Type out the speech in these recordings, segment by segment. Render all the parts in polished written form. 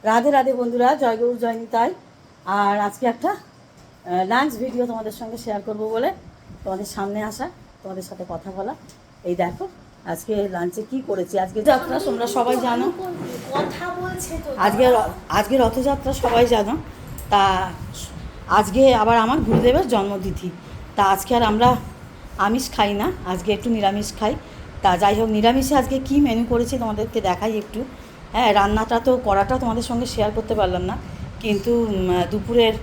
রাধে রাধে বন্ধুরা, জয় গৌর জয় নিতাই। আর আজকে একটা লাঞ্চ ভিডিও তোমাদের সঙ্গে শেয়ার করব বলে তোমাদের সামনে আসা, তোমাদের সাথে কথা বলা। এই দেখো আজকে লাঞ্চে কি করেছি। আজকে যাত্রা তোমরা সবাই জানো, কথা বলছে তো আজকে রথযাত্রা সবাই জানো। তা আজকে আবার আমার গুরুদেবের জন্মতিথি। তা আজকে আর আমরা আমিষ খাই না, আজকে একটু নিরামিষ খাই। তা যাই হোক, নিরামিষে আজকে কী মেনু করেছি তোমাদেরকে দেখাই একটু। হ্যাঁ, রান্নাটা তো করাটা তোমাদের সঙ্গে শেয়ার করতে পারলাম না, কিন্তু দুপুরের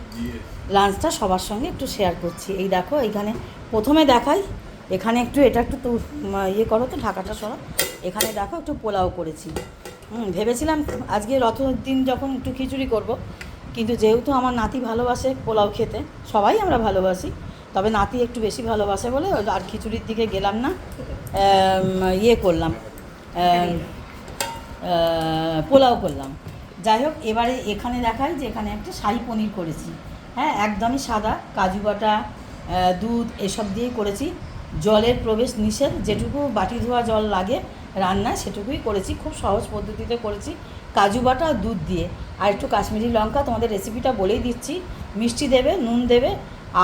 লাঞ্চটা সবার সঙ্গে একটু শেয়ার করছি। এই দেখো এইখানে প্রথমে দেখাই, এখানে একটু এটা একটু তো ইয়ে করো তো, ঢাকাটা সরা। এখানে দেখো একটু পোলাও করেছি। ভেবেছিলাম আজকে রথের দিন যখন একটু খিচুড়ি করব, কিন্তু যেহেতু আমার নাতি ভালোবাসে পোলাও খেতে, সবাই আমরা ভালোবাসি, তবে নাতি একটু বেশি ভালোবাসে বলে আর খিচুড়ির দিকে গেলাম না। ইয়ে করলাম, পোলাও করলাম। যাই হোক, এবারে এখানে দেখাই যে এখানে একটা শাহী পনির করেছি। হ্যাঁ, একদমই সাদা, কাজু বাটা, দুধ এসব দিয়েই করেছি। জলের প্রবেশ নিষেধ, যেটুকু বাটি ধোয়া জল লাগে রান্নায় সেটুকুই করেছি, খুব সহজ পদ্ধতিতে করেছি, কাজু বাটা আর দুধ দিয়ে। আর একটু কাশ্মীরি লঙ্কা, তোমাদের রেসিপিটা বলেই দিচ্ছি। মিষ্টি দেবে, নুন দেবে,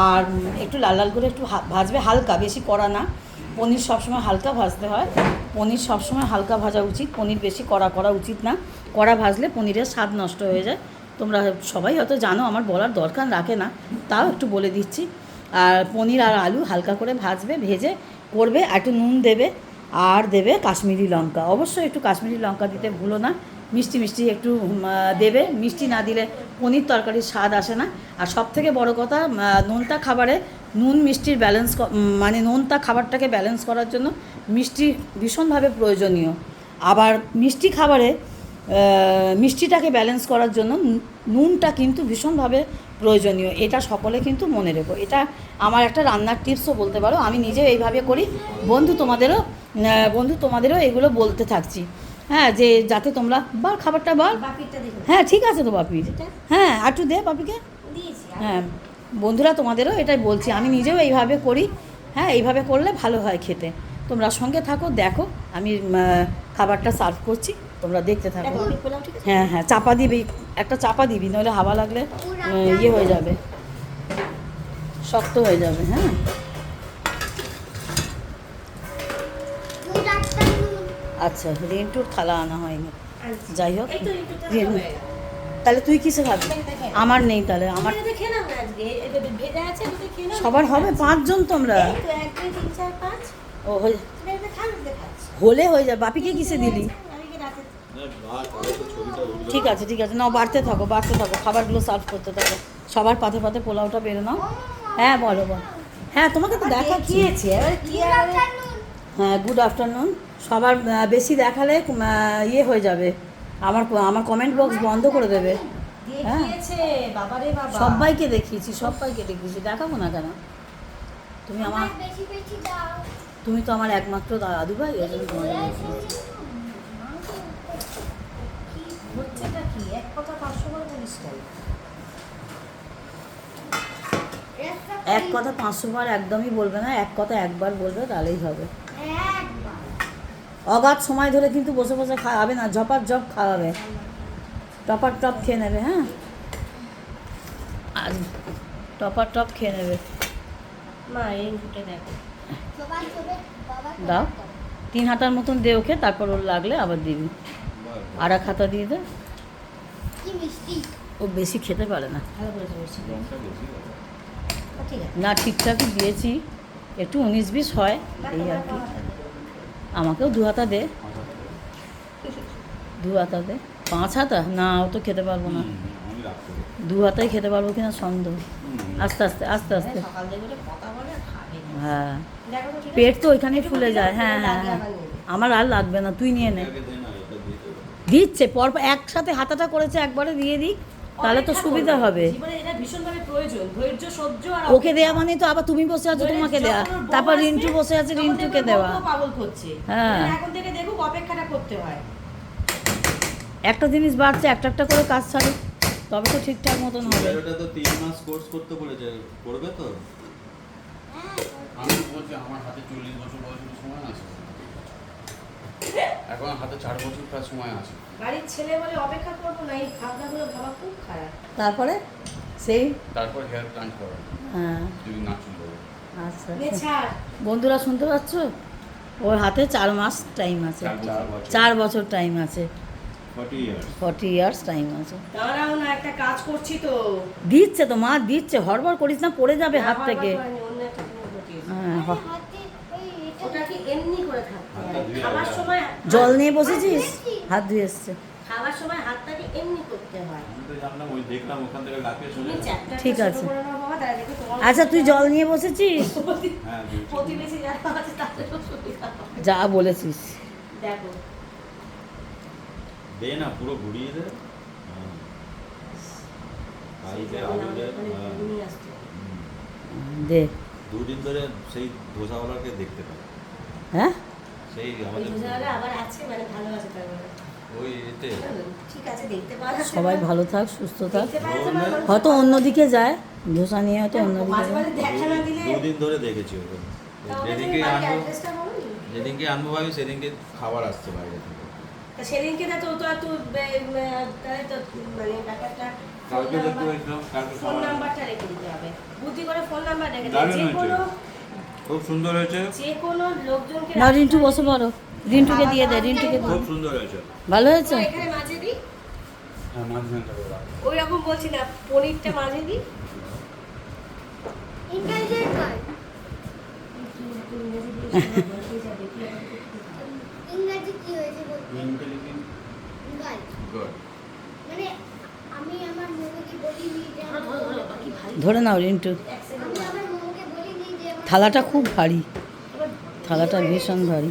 আর একটু লাল লাল করে একটু ভাজবে, হালকা, বেশি কড়া না। পনির সবসময় হালকা ভাজতে হয়, পনির সবসময় হালকা ভাজা উচিত, পনির বেশি কড়া করা উচিত না। কড়া ভাজলে পনিরের স্বাদ নষ্ট হয়ে যায়। তোমরা সবাই হয়তো জানো, আমার বলার দরকার রাখে না, তাও একটু বলে দিচ্ছি। আর পনির আর আলু হালকা করে ভাজবে, ভেজে করবে, আর একটু নুন দেবে, আর দেবে কাশ্মীরি লঙ্কা। অবশ্যই একটু কাশ্মীরি লঙ্কা দিতে ভুলো না। মিষ্টি মিষ্টি একটু দেবে, মিষ্টি না দিলে পনির তরকারির স্বাদ আসে না। আর সবথেকে বড় কথা, নোনতা খাবারে নুন মিষ্টির ব্যালেন্স, মানে নোনতা খাবারটাকে ব্যালেন্স করার জন্য মিষ্টি ভীষণভাবে প্রয়োজনীয়। আবার মিষ্টি খাবারে মিষ্টিটাকে ব্যালেন্স করার জন্য নুনটা কিন্তু ভীষণভাবে প্রয়োজনীয়। এটা সকলে কিন্তু মনে রেখো, এটা আমার একটা রান্নার টিপসও বলতে পারো। আমি নিজেও এইভাবে করি, বন্ধু তোমাদেরও এগুলো বলতে থাকছি। হ্যাঁ, যে যাতে তোমরা খাবারটা হ্যাঁ ঠিক আছে তো বাপির, হ্যাঁ একটু দে বাপিকে। হ্যাঁ বন্ধুরা, তোমাদেরও এটাই বলছি, আমি নিজেও এইভাবে করি। হ্যাঁ, এইভাবে করলে ভালো হয় খেতে। তোমরা সঙ্গে থাকো, দেখো আমি খাবারটা সার্ভ করছি, তোমরা দেখতে থাকো। হ্যাঁ হ্যাঁ, চাপা দিবি, একটা চাপা দিবি, নইলে হাওয়া লাগলে ইয়ে হয়ে যাবে, শক্ত হয়ে যাবে। হ্যাঁ, আচ্ছা, রিন্টুর থালা আনা হয়নি। যাই হোক, তাহলে তুই কিসে খাবি? আমার নেই, তাহলে আমার সবার হবে 5 জন তোমরা। ও হলে হয়ে যাবে। বাপিকে কিসে দিলি? ঠিক আছে ঠিক আছে, নাও, বাড়তে থাকো খাবারগুলো সার্ভ করতে থাকো। সবার পাতে পাতে পোলাওটা বেরো নাও। হ্যাঁ বলো বলো। হ্যাঁ, তোমাকে তো দেখাচ্ছি। হ্যাঁ, গুড আফটারনুন। সবার বেশি দেখালে ইয়ে হয়ে যাবে, আমার কমেন্ট বক্স বন্ধ করে দেবে। হ্যাঁ, সবাইকে দেখিয়েছি, দেখাবো না কেন? তুমি তো আমার একমাত্র দাদু ভাই, ওই জন্য তোমাকে এক কথা 500 বার একদমই বলবে না, এক কথা একবার বলবে, তাহলেই হবে। অগাধ সময় ধরে কিন্তু বসে বসে খাওয়াবে না, ঝপার ঝপ খাওয়াবে, টপার টপ খেয়ে নেবে। হ্যাঁ, আর টপার টপ খেয়ে নেবে। দাও, 3 হাতার মতন দে ওকে, তারপর ওর লাগলে আবার দিবি। আর এক হাতা দিয়ে দে, ও বেশি খেতে পারে না। না, ঠিকঠাকই দিয়েছি, একটু 19-20 হয় এই আর কি। আমাকেও 2 হাতা দে, 2 হাতা দে। 5 হাতা না, ও তো খেতে পারবো না, 2 হাতাই খেতে পারবো কিনা সন্দেহ। আস্তে আস্তে আস্তে আস্তে। হ্যাঁ, পেট তো ওইখানেই ফুলে যায়। হ্যাঁ হ্যাঁ হ্যাঁ, আমার আর লাগবে না, তুই নিয়ে নে। দিচ্ছে পরপর একসাথে হাতাটা করেছে, একবারে দিয়ে দিই, তাহলে তো সুবিধা হবে। ওকে দেয়া মানে তো আবার তুমি বসে আছো, তোমাকে দেয়া, তারপর রিন্টু বসে আছে, রিন্টুকে দেওয়া। হ্যাঁ, একটা জিনিস বাড়ছে, একটা একটা করে কাজ ছাড়ে, তবে তো ঠিকঠাক মতন হবে। এটা তো 3 মাস কোর্স করতে বলেছে, করবে তো? আমি বলছি আমার হাতে 40 বছর বয়সের সময় আছে। এখন হাতে 4 বছর প্রায় সময় আছে। বাড়ির ছেলে বলে অপেক্ষা করবো না, এই ভাবনাগুলো ভাবা খুব খারাপ। তারপরে সেই তারপর হেয়ার প্ল্যান্ট করা হ্যাঁ যদি না চুল দেবো। আচ্ছা নে ছাড়। বন্ধুরা শুনতে পাচ্ছ, ওর হাতে 4 মাস টাইম আছে, 4 বছর টাইম আছে, 40 ইয়ার্স 40 ইয়ার্স টাইম আছে। দাঁড়াও না, একটা কাজ করছি তো। দিচ্ছে তো মা, দিচ্ছে, হড়বড় করিস না, পড়ে যাবে হাত বারবার থেকে। করে নি, অন্য একটা জিনিস বসিয়েছি। হ্যাঁ ওটা কি এমনি করে থাকতে হাতটা হয়? ধুয়ে খাবার আবার। সময় জল নিয়ে বসেছিস, হাত ধুয়ে এসছে। খাবার সময় হাতটাকে এমনি করতে হয়। আমি তো জানলাম, ওই দেখলাম ওখান থেকে লাফিয়ে চলে তুমি গেল। চ্যাপ্টারটা ঠিক ছোট আছে। করে নাও বাবা, তাহলে দেখো তোমার আচ্ছা তুই জল নিয়ে বসেছিস, হ্যাঁ দিয়েছি। প্রতিবেশী যারা আছে তাদেরও সুবিধা হবে। যা বলেছিস। দেখো দে না, পুরো ঘুরিয়ে দে। হ্যাঁ। পাইপে আলু দে। হ্যাঁ। ঘুমিয়ে আসছে। দে। দুদিন ধরে সেই ধোসাওয়ালাকে দেখতে পাই, হ্যাঁ সেই ওই আমাদের দুজনে আবার আছে, মানে ভালো আছে তার মানে। ওই এতে ঠিক আছে, দেখতে পাওয়া যাচ্ছে সবাই না। ভালো থাক, সুস্থ থাক। দেখতে পাওয়া যাচ্ছে না, মানুষ হয়তো অন্যদিকে যায়, ধোসা নিয়ে হয়তো অন্যদিকে মাঝে যায়। মাঝে দেখা না দিলে দুদিন ধরে দেখেছি ওকে। তাহলে যেদিনকে তুমি বাড়ির আনবো, অ্যাড্রেসটা বলোনি? যেদিনকে আনবো ভাবি সেদিনকে খাবার আসছে বাইরে থেকে। তা সেদিনকে তো তো তো তাহলে তো মানে ব্যাপারটা কালকে দেখতে পেয়েছিলাম, কালকে ফোন খাবার নাম্বারটা রেখে দিতে হবে, বুদ্ধি করে ফোন নাম্বার রেখে দিতে দারুণ যে হয়েছে। কোনো খুব সুন্দর হয়েছে, লোকজনকে না রিন্টু বসে পড়ো, রিন্টুকে দিয়ে দে, রিন্টুকে দিয়ে। খুব সুন্দর হয়েছে। ভালো হয়েছে? এখানে মাঝে দিই, হ্যাঁ মাঝখানটা করে রাখ। ওই রকম বলছি না, পনিরটা মাঝে দিই। ইংরাজি কি হয়েছে বলতে? ইন্টেলিজেন্ট গাল। গুড। মানে আমি আমার মোমোকে বলিনি যে ধরো, ধরো, ধরো, বাকি ভাই। ধরে নাও রিন্টু। আমি আমার মোমোকে বলিনি যে আমার থালাটা খুব ভারী, থালাটা ভীষণ ভারী।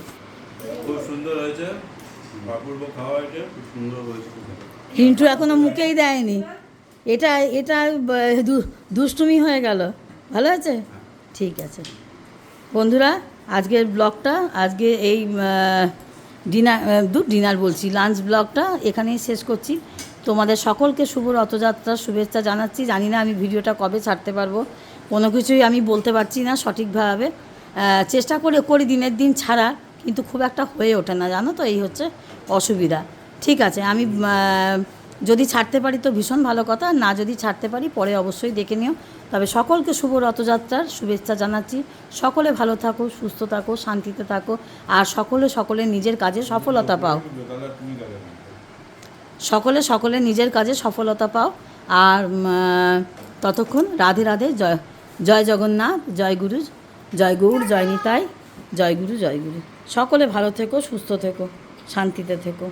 খুব সুন্দর হয়েছে, অপূর্ব খাওয়া হয়েছে। খুব সুন্দর হয়েছে খুব। রিন্টু এখনো মুখেই দেয়নি। এটা এটা দুষ্টুমি হয়ে গেল। ভালো আছে? ঠিক আছে বন্ধুরা, আজকের ব্লগটা, আজকে এই ডিনার বলছি, লাঞ্চ ব্লগটা এখানেই শেষ করছি। তোমাদের সকলকে শুভ রথযাত্রার শুভেচ্ছা জানাচ্ছি। জানি না আমি ভিডিওটা কবে ছাড়তে পারবো, কোনো কিছুই আমি বলতে পারছি না সঠিকভাবে। চেষ্টা করি দিনের দিন ছাড়া, কিন্তু খুব একটা হয়ে ওঠে না, জানো তো, এই হচ্ছে অসুবিধা। ঠিক আছে, আমি যদি ছাড়তে পারি তো ভীষণ ভালো কথা, না যদি ছাড়তে পারি পরে অবশ্যই দেখে নিও। তবে সকলকে শুভ রথযাত্রার শুভেচ্ছা জানাচ্ছি। সকলে ভালো থাকো, সুস্থ থাকো, শান্তিতে থাকো, আর সকলে নিজের কাজে সফলতা পাও। সকলে নিজের কাজে সফলতা পাও। আর ততক্ষণ রাধে রাধে, জয় জগন্নাথ, জয় গুরু, জয় গৌর, জয় নিতাই, জয় গুরু, জয় গুরু। সকলে ভালো থেকো, সুস্থ থেকো, শান্তিতে থেকো।